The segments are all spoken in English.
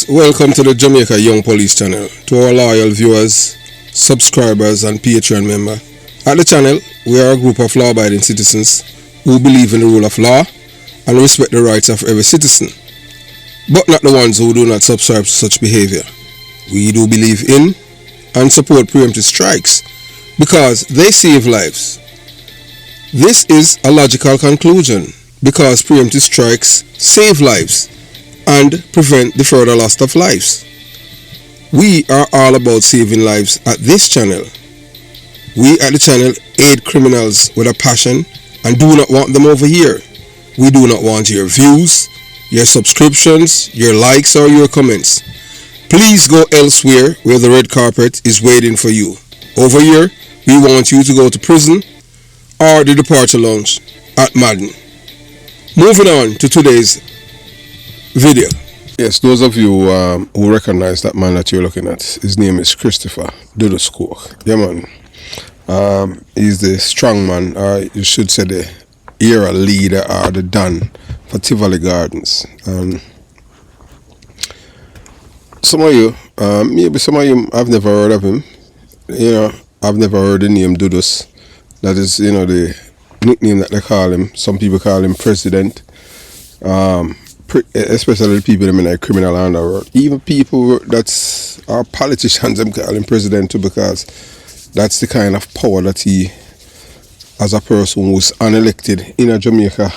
Welcome to the Jamaica Young Police channel. To our loyal viewers, subscribers and Patreon members. At the channel, we are a group of law-abiding citizens who believe in the rule of law and respect the rights of every citizen, but not the ones who do not subscribe to such behavior. We do believe in and support preemptive strikes because they save lives. This is a logical conclusion because preemptive strikes save lives and prevent the further loss of lives. We are all about saving lives at this channel. We at the channel aid criminals with a passion and do not want them over here. We do not want your views, your subscriptions, your likes or your comments. Please go elsewhere where the red carpet is waiting for you. Over here, we want you to go to prison or the departure lounge at Madden. Moving on to today's video. Yes, those of you who recognize that man that you're looking at, his name is Christopher Dudus. Yeah, man. He's the strong man, or you should say the era leader or the Don for Tivoli Gardens. Some of you, maybe some of you, I've never heard of him. You know, I've never heard the name Dudus. That is, you know, the nickname that they call him. Some people call him President. Especially the people in the criminal underworld. Even people that's are politicians, them call him president too, because that's the kind of power that he, as a person who's unelected in Jamaica,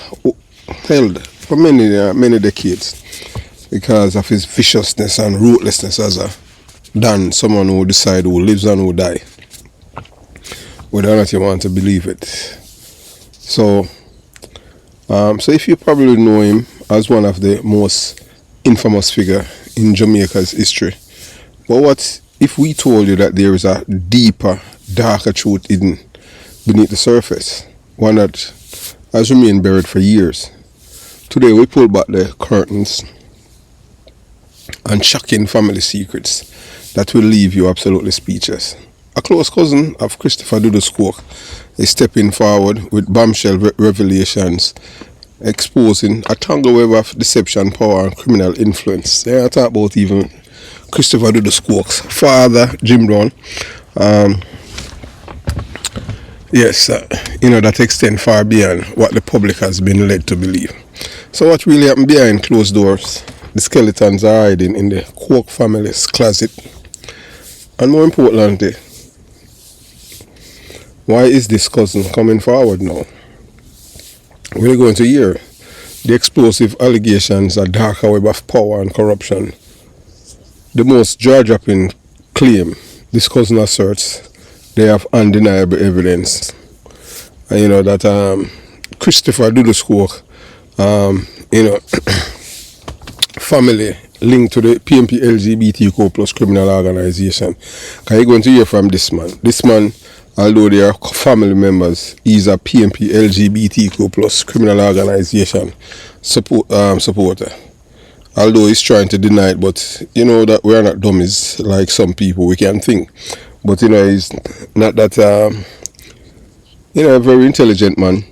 held for many decades because of his viciousness and ruthlessness as a Don, someone who decide who lives and who die, whether or not you want to believe it. So if you probably know him as one of the most infamous figure in Jamaica's history. But what if we told you that there is a deeper, darker truth hidden beneath the surface? One that has remained buried for years. Today we pull back the curtains and shocking family secrets that will leave you absolutely speechless. A close cousin of Christopher Dudus is stepping forward with bombshell revelations exposing a tangle web of deception, power and criminal influence. They are talking about even Christopher Dudus father, Jim Brown. You know, that extend far beyond what the public has been led to believe. So what really happened behind closed doors? The skeletons are hiding in the Kwok family's closet. And more importantly, why is this cousin coming forward now? We're going to hear the explosive allegations, a darker web of power and corruption. The most jaw-dropping claim this cousin asserts they have undeniable evidence. And you know that Christopher Dudus family linked to the PMP LGBTQ plus criminal organization. Because you're going to hear from this man. This man, although they are family members, he's a PMP LGBTQ plus criminal organization supporter. Although he's trying to deny it, but you know that we're not dummies like some people, we can think. But you know, he's not that, a very intelligent man.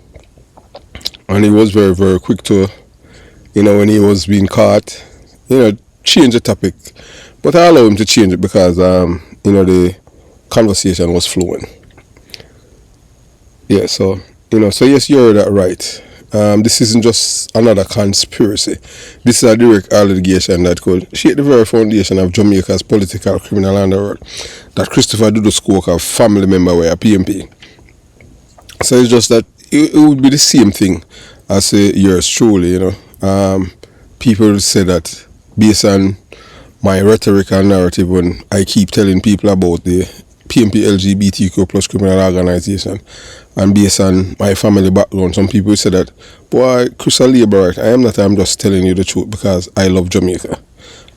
And he was very, very quick to, when he was being caught, change the topic. But I allow him to change it because, the conversation was flowing. Yeah, so yes, you heard that right. This isn't just another conspiracy. This is a direct allegation that could shake the very foundation of Jamaica's political criminal underworld. That Christopher Dudus a family member were a PMP. So it's just that it would be the same thing as yours truly, People say that based on my rhetoric and narrative when I keep telling people about the PMP LGBTQ plus criminal organization, and based on my family background, some people say that, boy, Chris Labour, I am not, I'm just telling you the truth because I love Jamaica.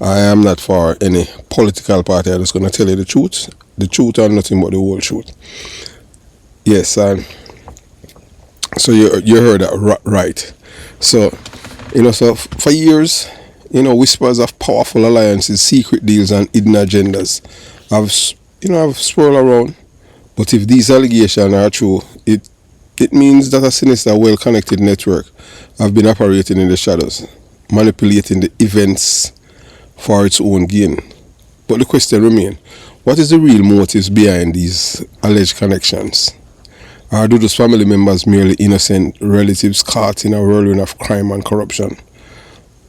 I am not for any political party, I'm just going to tell you the truth and nothing but the whole truth. Yes, and so you heard that right. So, so for years, whispers of powerful alliances, secret deals and hidden agendas have swirled around. But if these allegations are true, it means that a sinister, well-connected network have been operating in the shadows, manipulating the events for its own gain. But the question remains, what is the real motives behind these alleged connections? Are Dudus family members merely innocent relatives caught in a whirlwind of crime and corruption?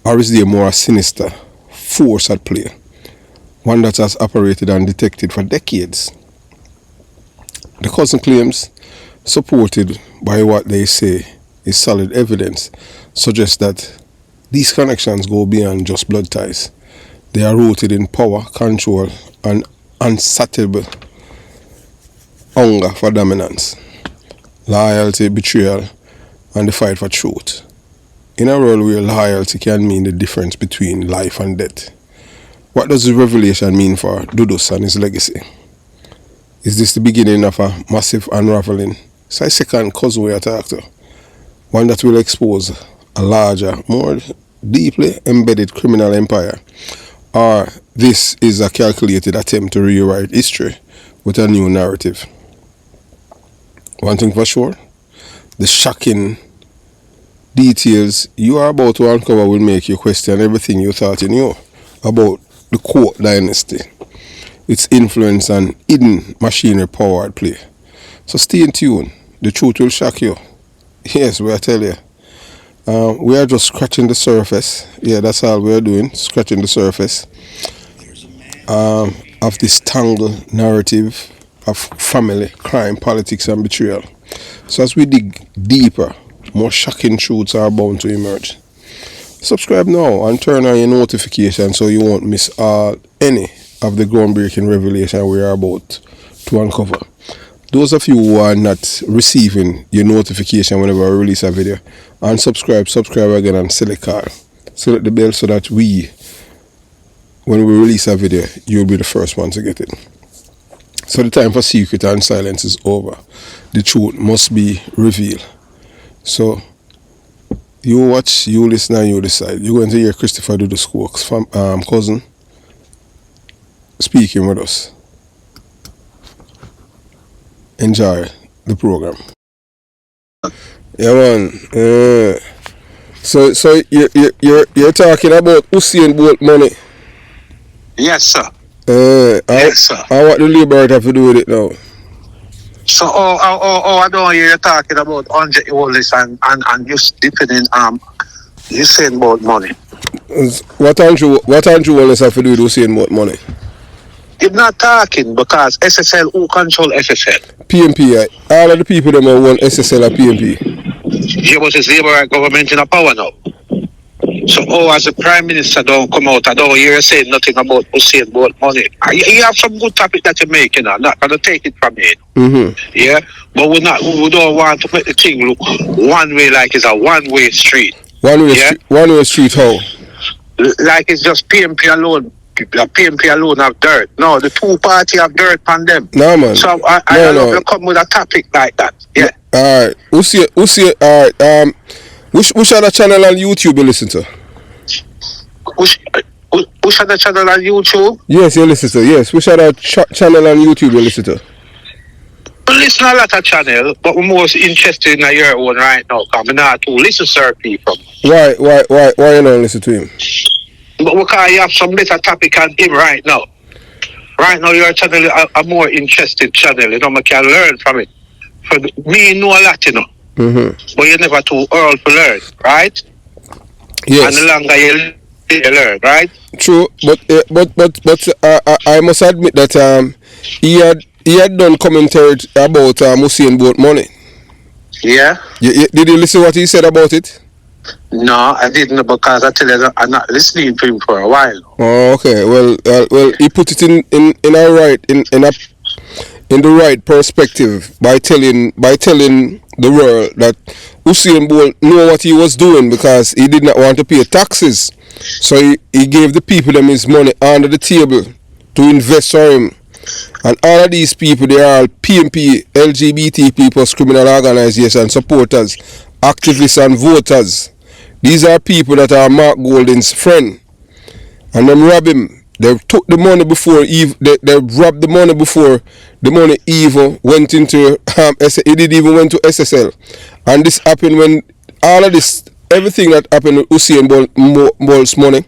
Or is there more sinister force at play, one that has operated undetected for decades? The cousin claims, supported by what they say is solid evidence, suggests that these connections go beyond just blood ties. They are rooted in power, control, and unsatiable hunger for dominance, loyalty, betrayal, and the fight for truth. In a world where loyalty can mean the difference between life and death, what does the revelation mean for Dudus and his legacy? Is this the beginning of a massive unraveling? It's a second cousin we are talking to, one that will expose a larger, more deeply embedded criminal empire, or this is a calculated attempt to rewrite history with a new narrative. One thing for sure, the shocking details you are about to uncover will make you question everything you thought you knew about the Court dynasty, its influence and hidden machinery power at play. So stay in tune, the truth will shock you. Yes, we are telling you. We are just scratching the surface. Yeah, that's all we are doing, scratching the surface of this tangled narrative of family, crime, politics, and betrayal. So as we dig deeper, more shocking truths are bound to emerge. Subscribe now and turn on your notifications so you won't miss any of the groundbreaking revelation we are about to uncover. Those of you who are not receiving your notification whenever I release a video, unsubscribe, subscribe again, and select all. Select the bell so that when we release a video, you'll be the first one to get it. So the time for secret and silence is over. The truth must be revealed. So you watch, you listen, and you decide. You're going to hear Christopher Dudus Cook's cousin speaking with us. Enjoy the program. Yeah, man. So you're talking about Usain Bolt money. Yes, sir. Yes, sir. How what the Labour have to do with it now? So, I don't hear you talking about 100 Wallace and just dipping in Usain Bolt money. What Andrew Wallace have to do with Usain Bolt money? You're not talking because SSL, who control SSL? PMP, all of the people that want SSL are PMP. Yeah, but it's Labour government in a power now. So, as the Prime Minister don't come out, I don't hear you saying nothing about Usain Bolt money. You have some good topic that you make, you know, not going to take it from me. Yeah, but we don't want to make the thing look one way, like it's a one-way street. One-way street how? Like it's just PMP alone. PMP alone have dirt. No, the two party have dirt on them. No, man. So I don't know if you come with a topic like that. Yeah. Alright. Alright. Which other channel on YouTube you listen to? Which other channel on YouTube? Yes, you listen to. Yes. Which other channel on YouTube you listen to? I listen to a lot of channels, but we're most interested in your one right now. Because I'm not to listen to certain people. Why you not listen to him? But because you have some better topic on him right now. Right now, your channel is a more interesting channel. You know, I can learn from it. For me, know a lot, you know. But you're never too old to learn, right? Yes. And the longer you learn, right? True, but I must admit that he had done commentary about Usain Bolt money. Yeah. Did you listen to what he said about it? No, I didn't, because I tell you I'm not listening to him for a while. Oh, okay. Well, he put it in the right perspective by telling the world that Usain Bolt knew what he was doing because he did not want to pay taxes. So he gave the people them his money under the table to invest for him. And all of these people, they are all PMP, LGBT people, criminal organization supporters, activists and voters. These are people that are Mark Golding's friend. And them rob him. They took the money before they robbed the money before the money even went into it didn't even went to SSL. And this happened when all of this, everything that happened with Usain Bolt's money,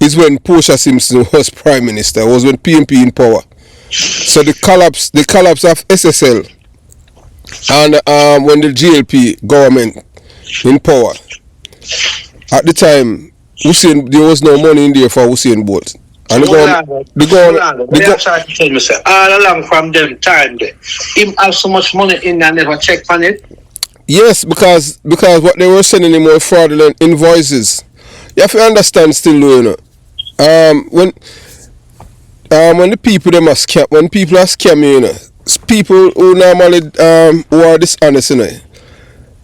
is when Portia Simpson was Prime Minister. It was when PMP in power. So the collapse of SSL and when the GLP government in power. At the time, there was no money in there for Usain Bolt. And all along from them time there, him have so much money in and never check on it. Yes, because what they were sending him were fraudulent invoices. You have to understand still, you know. When the people them are scam, when people are scamming, you know, people who normally who are dishonest, you know,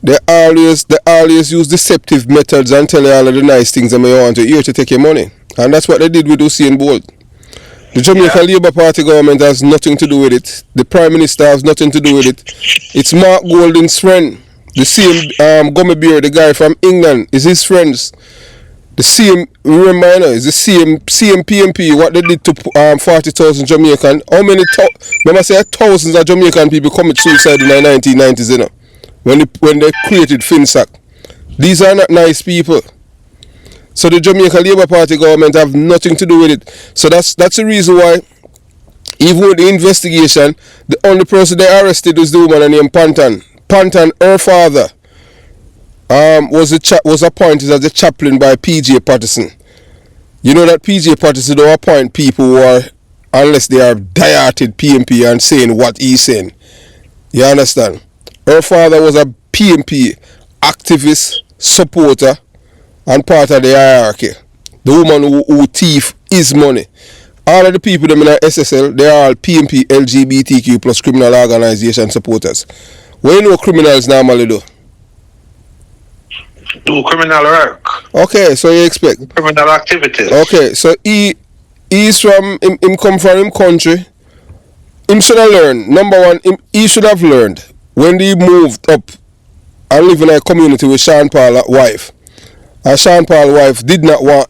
they always use deceptive methods and tell you all of the nice things that you want to hear to take your money. And that's what they did with Usain Bolt. The Jamaica Labour Party government has nothing to do with it. The Prime Minister has nothing to do with it. It's Mark Golding's friend. The same Gummy Bear, the guy from England, is his friends. The same, remember, is the same PMP, what they did to 40,000 Jamaican. How many, remember say thousands of Jamaican people commit suicide in the 1990s, you know, when they created FinSac. These are not nice people. So the Jamaica Labour Party government have nothing to do with it. So that's the reason why, even with the investigation, the only person they arrested was the woman named Pantan. Pantan, her father, was appointed as the chaplain by PJ Patterson. You know that PJ Patterson don't appoint people who are, unless they are diarted PMP and saying what he's saying. You understand? Her father was a PMP activist, supporter, and part of the hierarchy. The woman who thief his money. All of the people them in the SSL, they are all PMP, LGBTQ plus criminal organization supporters. What you know criminals normally do? Do criminal work. Okay, so you expect criminal activities. Okay, so he's from him come from him country. Him should have learned. Number one, he should have learned when he moved up and live in a community with Sean Paul's wife. And Sean Paul's wife did not want,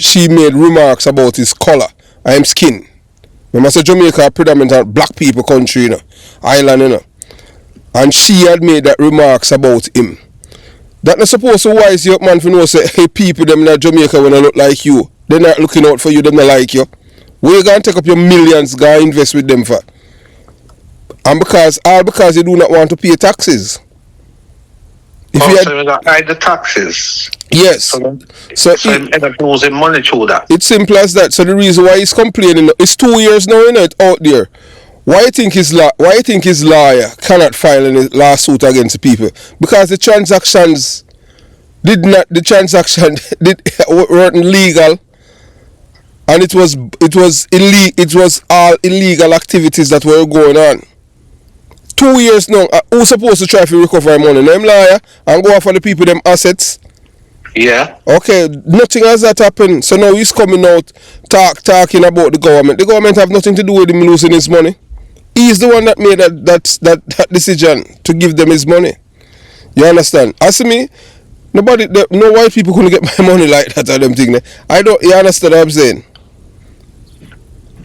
she made remarks about his color and his skin. Remember, so Jamaica a predominant black people country, you know, island, you know. And she had made that remarks about him. That not supposed to wise you up, man, for know say, hey, people them in Jamaica when they look like you, they're not looking out for you, them not like you. Where you going to take up your millions, go and invest with them for? And because you do not want to pay taxes. So you got hide the taxes. Yes. So he end up losing money through that. It's simple as that. So the reason why he's complaining, it's 2 years now, you know, it's out there. Why you think his lawyer cannot file any lawsuit against the people? Because the transactions weren't legal, and it was all illegal activities that were going on. 2 years now, who's supposed to try to recover money? Them lawyer and go after the people them assets. Yeah. Okay, nothing has that happened. So now he's coming out talking about the government. The government have nothing to do with him losing his money. He's the one that made that decision to give them his money. You understand? As me, no white people couldn't get my money like that or them thing. You understand what I'm saying?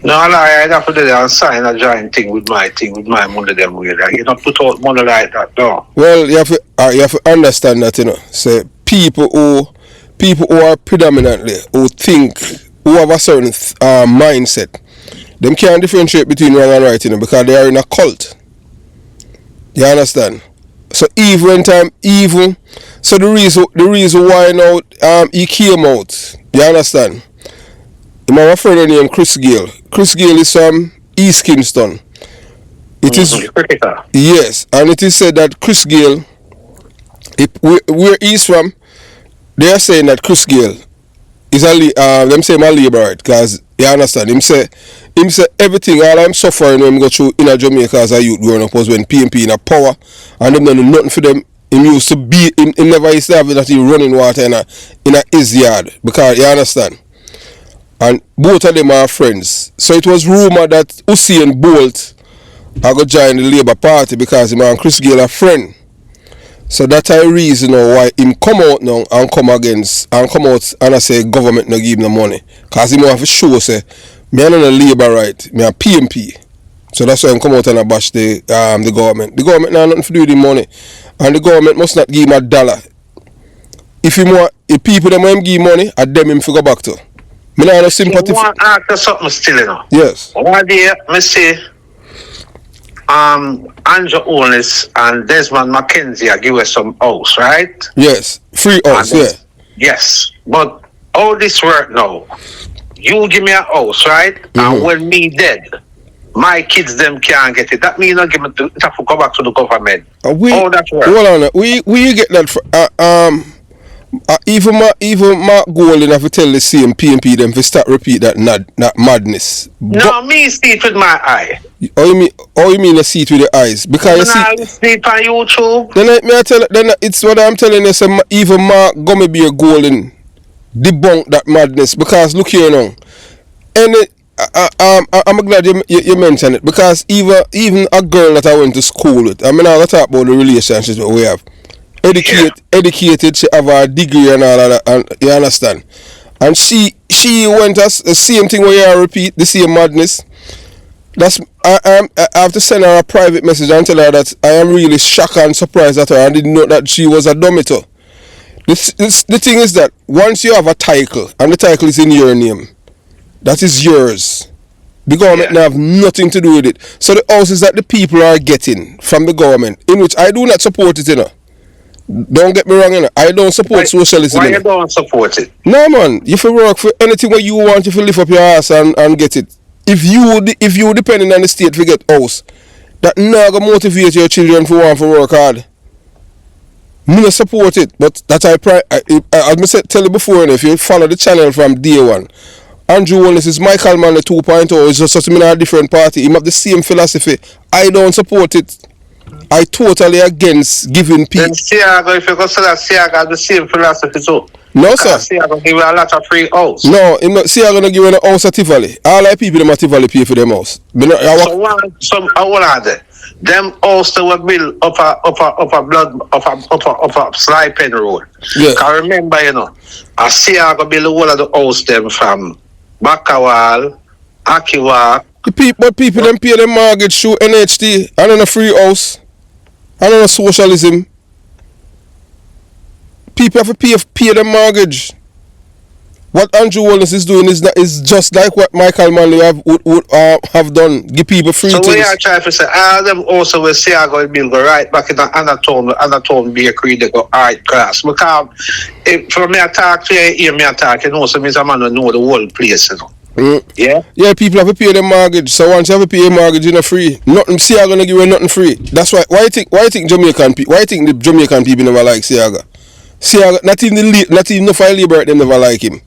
No, I'd have to do that and sign a joint thing with my money them way. Like, you don't put out money like that, no. Well, you have to understand that, you know. Say people who are predominantly who have a certain mindset, them can't differentiate between wrong and right, you know, because they are in a cult. You understand? So so the reason why now he came out, you understand? I have a friend named Chris Gale. Chris Gale is from East Kingston. It is yes, and it is said that Chris Gale, where he's from, they are saying that Chris Gale is them say my labourite, because you understand, him say everything, all I'm suffering when I go through in Jamaica as a youth growing up was when PMP in a power, and them don't do nothing for them. Him used to be, him never used to have that he running water in his yard, because you understand. And both of them are friends. So it was rumored that Usain Bolt are going to join the Labour Party because him and Chris Gale are friends. So that's a reason why him come out now and come out and I say government no give him the money. Because him have to show say, me am not a Labour right, me a PMP. So that's why him come out and bash the government. The government now nothing to do with the money. And the government must not give him $1. If people them want him give money, at them him figure back to. Me not have no So sympathy. I want to ask you something still, you know. Yes. One day, me say, Andrew Onis and Desmond McKenzie are give us some house, right? Yes. Free house, And yeah. yes, but all this work now, you give me a house, right? And when me dead, my kids them can't get it. That means not give me to, it have to go back to the government. All that work. Hold on. We get that even my goal enough to tell the same PMP them to start repeat that madness. No, me see it with my eye. How you mean you see it with your eyes? Because you see it on YouTube. Then it's what I'm telling you. So even Mark gonna be a goal in debunk that madness. Because look here now, and I'm glad you mentioned it, because even a girl that I went to school with, I mean, I'll talk about the relationships that we have. Educated, she have a degree and all of that, and you understand. And she went as the same thing where you repeat the same madness. I have to send her a private message and tell her that I am really shocked and surprised at her. I didn't know that she was a dormitory. The thing is that once you have a title and the title is in your name, that is yours. The government have nothing to do with it. So the houses that the people are getting from the government, in which I do not support it, you know. Don't get me wrong, you know. I don't support socialism. Why you don't support it? No, man. If you work for anything what you want, if you lift up your ass and get it. If you depending on the state to get house, that not gonna motivate your children for want to work hard. Me not support it, but that as I tell you before, you know, if you follow the channel from day one, Andrew Wallace is Michael Manley 2.0. It's just such a different party. He have the same philosophy. I don't support it. I totally against giving people. Then Siaga, if you consider Siaga has the same philosophy too. No, sir. Siaga give you a lot of free house. No, Siaga gonna give you a house at Tivoli. All the people them at Tivoli pay for them house. Hold on there. Them house that were built up a Sly Pen Road. Yeah. Can remember, you know, I Siaga build the whole of the house them from Bakawal, Akiwa. But people them pay them mortgage through NHT and on a free house. And on a socialism. People have to pay them mortgage. What Andrew Wallace is doing is just like what Michael Manley have done. Give people free things. So we are trying to say, all them also will say are going to build go right back in the Anatone bakery, they go art class. Because for me I talk to you, hear me talk, you know, so means a man will know the whole place, you know. Yeah? Yeah, people have to pay their mortgage. So once you have to pay your mortgage, you're not free. Nothing, Siaga gonna give you nothing free. That's why you think the Jamaican people never like Siaga? Siaga, not even the file labor them never like him.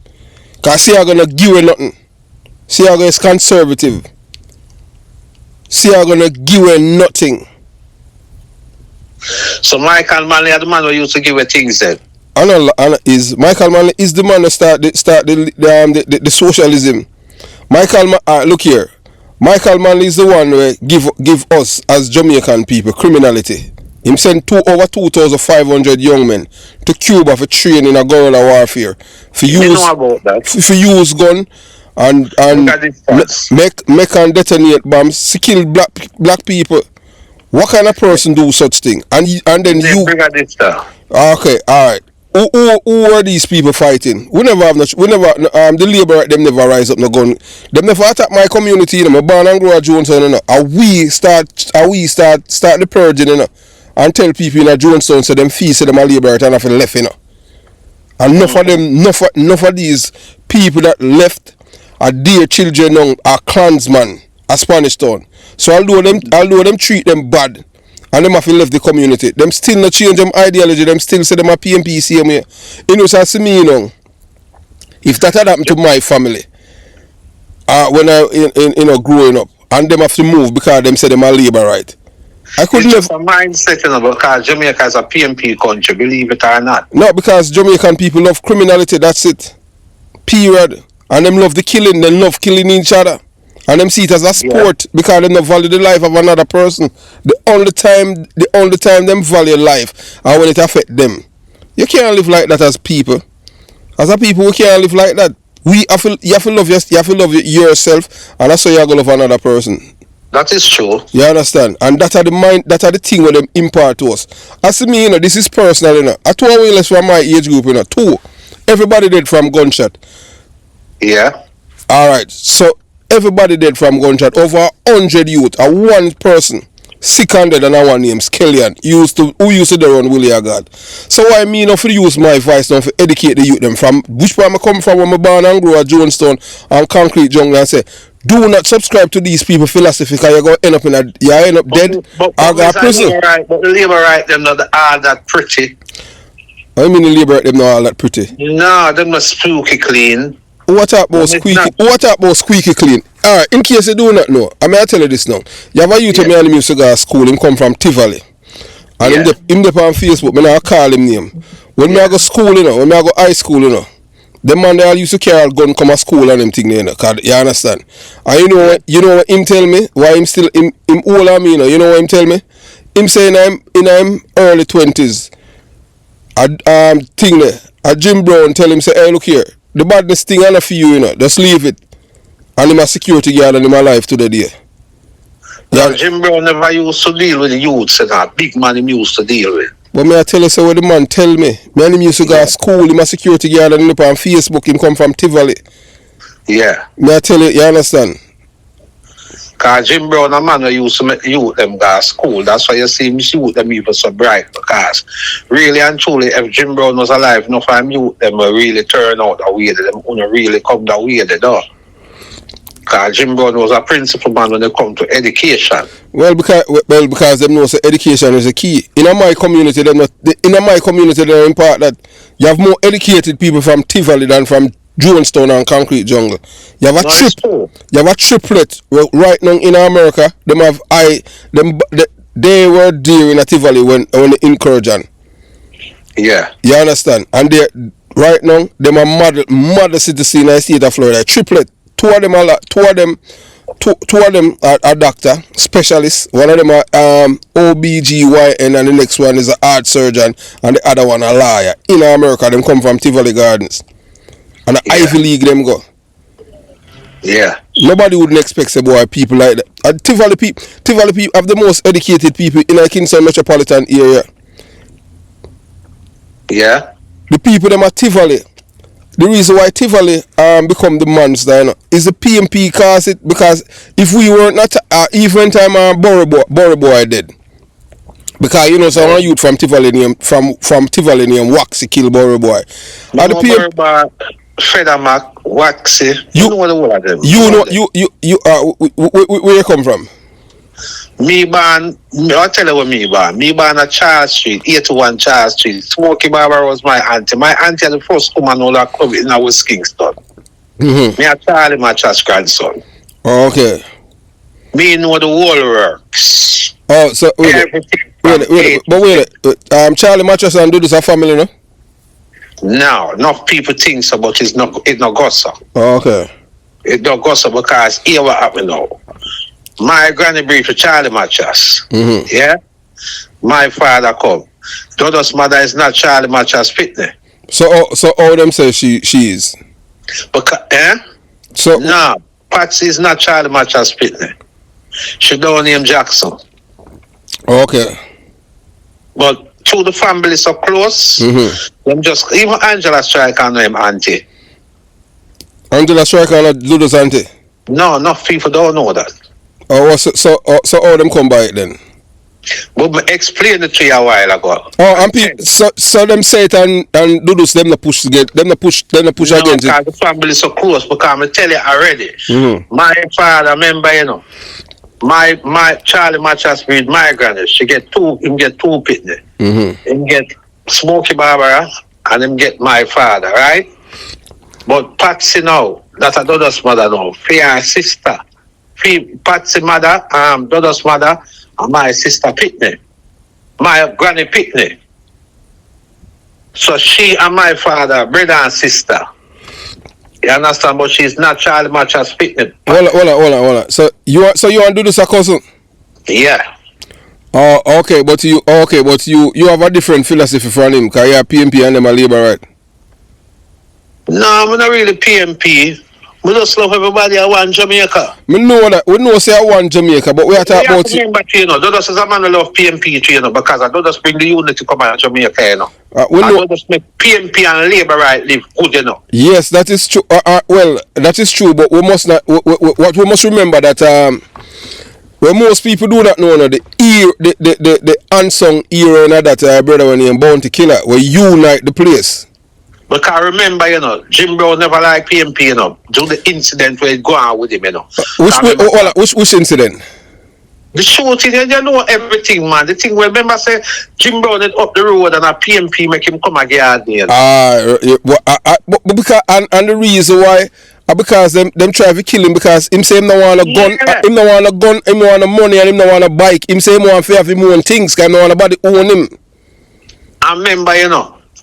Cause Siaga gonna give you nothing. Siaga is conservative. Siaga gonna give you nothing. So Michael Manley is the man who used to give you things then. Michael Manley is the man that start the socialism. Look here. Michael Manley is the one who give us as Jamaican people criminality. Him send over 2,500 young men to Cuba for training in a guerrilla warfare. For use gun and make and detonate bombs to kill black people. What kind of person do such thing? And then you. Okay, alright. Who are these people fighting? The labor them never rise up no gun. Them never attack my community, you know. I'm born and grow at Jonestown, you know. And we start the purging, you know. And tell people in Jonestown so them fees so them a labor and have left, you know. And enough of these people that left are their children now are clansmen at Spanish Town. So although them treat them bad and them have left the community, them still not change them ideology, them still say them a PMP same way. You know, so I see me, you know, if that had happened to my family, when I growing up, and them have to move because them say them are labor right. I couldn't live. It's a mindset, you know, because Jamaica is a PMP country, believe it or not. No, because Jamaican people love criminality, that's it. Period. And them love the killing, they love killing each other. And them see it as a sport because they don't value the life of another person. The only time them value life and when it affect them. You can't live like that as people. As a people, we can't live like that. You have to love yourself, and that's how you're gonna love another person. That is true. You understand? And that are the thing where them impart to us. As me, you know, this is personal, you know. I 2 hours less from my age group, you know. 2. Everybody dead from gunshot. Yeah. Alright, so everybody dead from gunshot. Over 100 youth, a one person sick and dead, and one name Skellion who used to run Willie God. So why me not for use my voice now for educate the youth them from which part I come from when I born and grow at Jonestown and Concrete Jungle and say do not subscribe to these people philosophy because you're going to end up dead or go to prison. But the labor right them not all that pretty. I mean the labor right them not all that pretty. No, them not spooky clean. What up about squeaky clean? Alright, in case you do not know, I may tell you this now. You have a youth of me and him used to go to school, him come from Tivoli. And him dey on Facebook, me now call him name. When me I go school, when me I go high school, the man they all used to carry a gun come to school and them thing there, you understand? And you know what him tell me? Why him still him older me, you know what him tell me? Him saying in him early 20s. Thing there. A Jim Brown tell him say, hey look here. The badness thing I for you, just leave it. And him a security guard and him alive to the day. Yeah. Jim Brown never used to deal with the youths and that big man him used to deal with. But me I tell you so what the man tell me. Me and him used to go to school, him a security guard and him up on Facebook, him come from Tivoli. Yeah. Me I tell you, you understand? Because Jim Brown a man who used to make youth them go to school. That's why you see him youth them even so bright. Because really and truly, if Jim Brown was alive, enough of youth them will really turn out the way them wouldn't really come the way they do. Because Jim Brown was a principal man when it come to education. Well, because them know so education is the key. In my community, they're impart that you have more educated people from Tivoli than from Jonestown and Concrete Jungle. You have a triplet right now in America. They were there in a Tivoli when the incursion. Yeah. You understand? And they right now them are model citizen in the state of Florida. Triplet. Two of them are doctor specialists. One of them are OBGYN and the next one is a heart surgeon and the other one a lawyer. In America, them come from Tivoli Gardens. And the Ivy League them go. Yeah. Nobody wouldn't expect say boy people like that. And Tivoli people have the most educated people in the Kingston metropolitan area. Yeah. The people them at Tivoli. The reason why Tivoli become the monster is the PMP cause it, because if we were not even time Burry boy dead. Because some youth from Tivoli named Waxy kill Burry boy. And the PMP Feathermack, Waxy. You know the word of them. Where you come from? I'll tell you what me born. Me born at Charles Street, 81 Charles Street. Smokey Barber was my auntie. My auntie had the first woman who had club in West Kingston. Mm-hmm. Me a Charlie Matchas grandson. Oh, okay. Me know the whole works. Oh, so wait. Charlie Matchas and Dudus are family, no? No, enough people think so, but it's not gossip. Oh, okay. It's not gossip because here what happened now. My granny breed for Charlie Matchas. Mm-hmm. Yeah? My father come. Dudus' mother is not Charlie Matchas Pitney. So all them say she is? Because, no, Patsy is not Charlie Matchas Pitney. She don't name Jackson. Okay. But to the family so close, them just, even Angela Strike and name auntie. Angela Strike and Dudus' auntie? No, enough people don't know that. Oh, so all them come by it then? But I explained it to you a while ago. Oh, and so them say it and Dudus them push against it. Because the family so close, because I tell you already. Mm-hmm. My father, remember, my Charlie Matchas breed, my granny, him get two pitney. Mm-hmm. Him get Smokey Barbara and him get my father, right? But Patsy now, that's a Dudus' mother now, fear sister. Patsy mother, Dudus' mother, and my sister Pitney. My granny Pitney. So she and my father, brother and sister. You understand? But she's not Charlie Matchas Pitney. Hold on. So you and Dudus a cousin? Yeah. Oh, okay, but you have a different philosophy from him, because you are PMP and them are labor, right? No, I'm not really PMP. We just love everybody I want Jamaica. We know that. We know say I want Jamaica, but we are talking about it. Remember, Dudus is a man who love PMP, because I Dudus bring the unity come out of Jamaica, We know. Dudus make PMP and Labour right live good, Yes, that is true. Well, that is true, but we must not. What we must remember that when most people do not know, the unsung hero that brother when he Bounty Killer, we unite the place. Because remember, Jim Brown never liked PMP, do the incident where it go on with him, Which incident? The shooting, you know everything, man. The thing, remember, say Jim Brown is up the road and a PMP make him come again. Because and the reason why, because them try to kill him because him say him no want a gun, him no want a gun, him no want a money, and him no want a bike. Him say him want to have him own things, because no want nobody own him. I remember,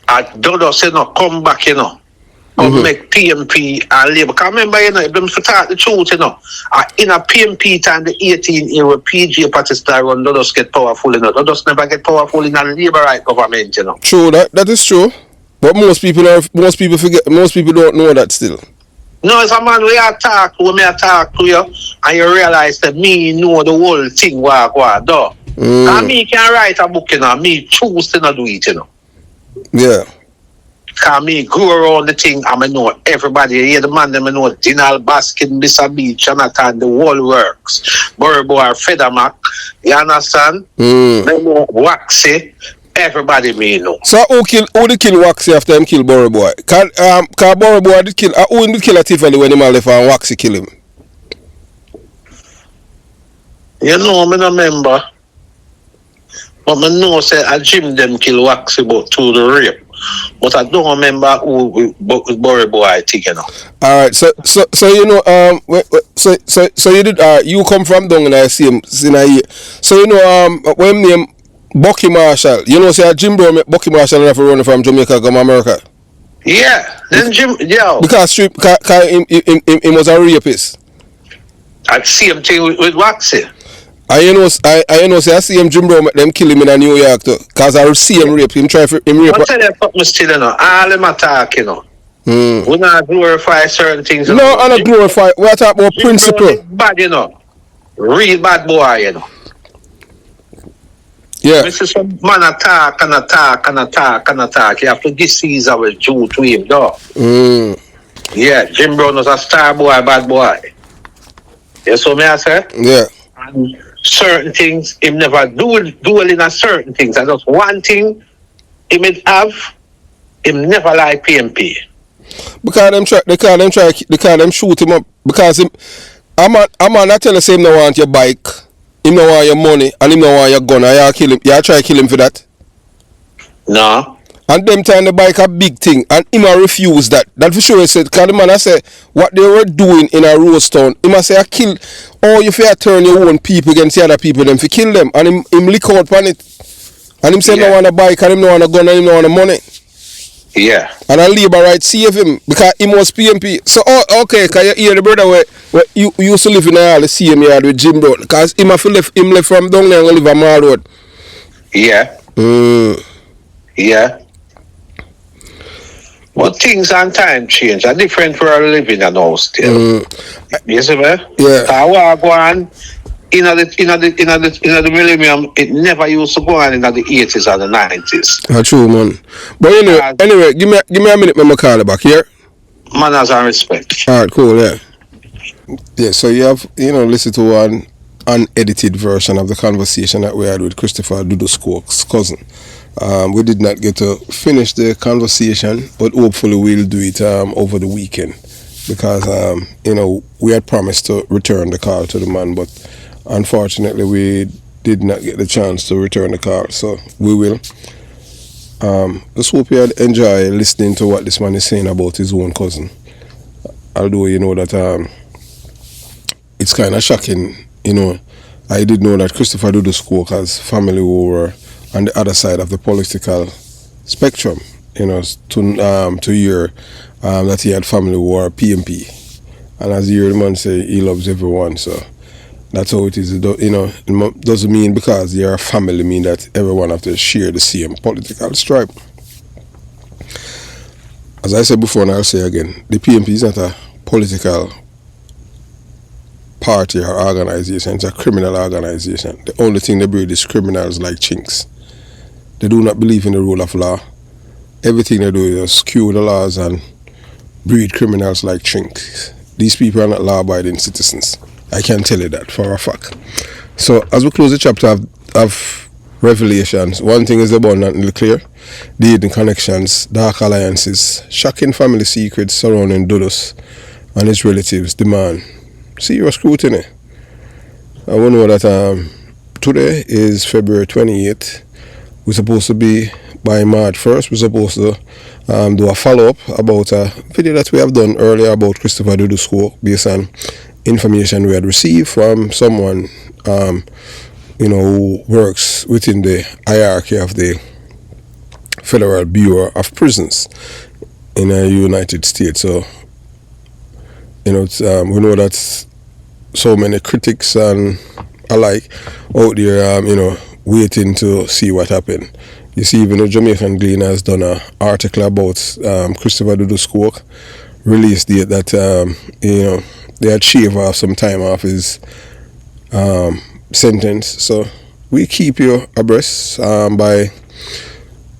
I Dudus say come back, make PMP and Labour. Because remember, if them start the truth, in a PMP time, the 18 era PG participants run, Dudus get powerful, Dudus never get powerful in a Labour right government, True, that is true. But most people forget, most people don't know that still. No, it's a man I talk to you, and you realize that me know the whole thing what I do. And me can write a book, me choose to not do it, Yeah. Because me go around the thing, I know everybody here, the man, them know Dinal, Baskin, Mr. Beach, Jonathan, the whole works. Burbo or Feathermack, you understand? They know Waxy, everybody me know. So who did kill Waxy after him kill Burro Boy? Cause Burro Boy did kill, who did kill a Tiffany when him left and Waxy kill him? You know, me no remember. But I know say a Jim them kill Waxy but through the rape. But I don't remember who Burro Boy I think, Alright, so you did you come from down in the same year. So when name Bucky Marshall, say Jim Brown make Bucky Marshall have to run from Jamaica come America. Yeah, then Jim, because he was a rapist. I'd same thing with Waxy. Say I see him Jim Brown make them kill him in New York too. Cause I see him rape him try for him rape. I tell you something still, all them attack, we not glorify certain things. No, I don't glorify. We are talking about principle. Bad, real bad boy, Yeah. This is some man attack. You have to give Caesar with due to him, though. Yeah, Jim Brown was a star boy, bad boy. You saw me I say? Yeah. And certain things, him never do in a certain things. And just one thing, him never like PMP. Because them shoot him up. Because I'm not telling him no want your bike. Him no want your money and him no want your gun and you kill him. You try to kill him for that? No. And them time the bike a big thing and him a refuse that. That for sure he said, because the man I say what they were doing in a roast town, him a say I kill you fear turn your own people against the other people them for kill them and him lick out on it. And him say no want a bike and him no want a gun and him no want a money. Yeah. And a Labour right save him because he was PMP. So okay, because you hear the brother where you used to live in all the same yard with Jim Brown. Because him left from down there and live on Mall Road. Yeah. Yeah. But things and time change. Are different for our living and all still. You see me? Yeah. I go on in the millennium, it never used to go on in the 80s and the 90s. That's true, man. But anyway, give me a minute, let me call you back here. Manners and respect. Alright, cool, yeah. Yeah, so you have, listen to one unedited version of the conversation that we had with Christopher Dudus Cook's cousin. We did not get to finish the conversation, but hopefully we'll do it over the weekend. Because, we had promised to return the call to the man, but unfortunately we did not get the chance to return the call, so we will. Just hope you enjoy listening to what this man is saying about his own cousin. Although that it's kind of shocking, I did know that Christopher Dudus Cook has family who were on the other side of the political spectrum, to hear that he had family who were PMP. And as you hear the man say, he loves everyone, so that's how it is. It doesn't mean because you're a family mean that everyone have to share the same political stripe. As I said before and I'll say again, the PMP is not a political party or organization. It's a criminal organization. The only thing they breed is criminals like chinks. They do not believe in the rule of law. Everything they do is skew the laws and breed criminals like chinks. These people are not law-abiding citizens. I can tell you that for a fact. So as we close the chapter of Revelations, one thing is abundantly clear: the hidden connections, dark alliances, shocking family secrets surrounding Dudus and his relatives demand serious scrutiny. I want to know that today is February 28th. We're supposed to be, by March 1st, we're supposed to do a follow-up about a video that we have done earlier about Christopher Dudus based on information we had received from someone who works within the hierarchy of the Federal Bureau of Prisons in the United States. So, we know that so many critics and alike out there, waiting to see what happened. You see, even the Jamaican Gleaner has done an article about Christopher Dudus release date that, they had shaved off some time off his sentence. So we keep you abreast by,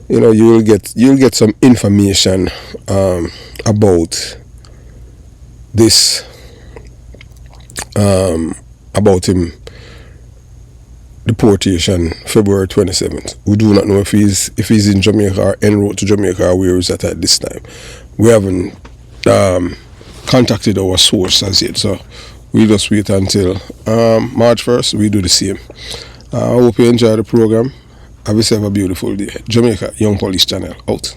you'll get some information about this, about him deportation February 27th. We do not know if he's in Jamaica or en route to Jamaica or where he's at this time. We haven't contacted our source as yet, so we'll just wait until March 1st. We do the same. I hope you enjoy the program. Have yourself a beautiful day. Jamaica Young Police Channel out.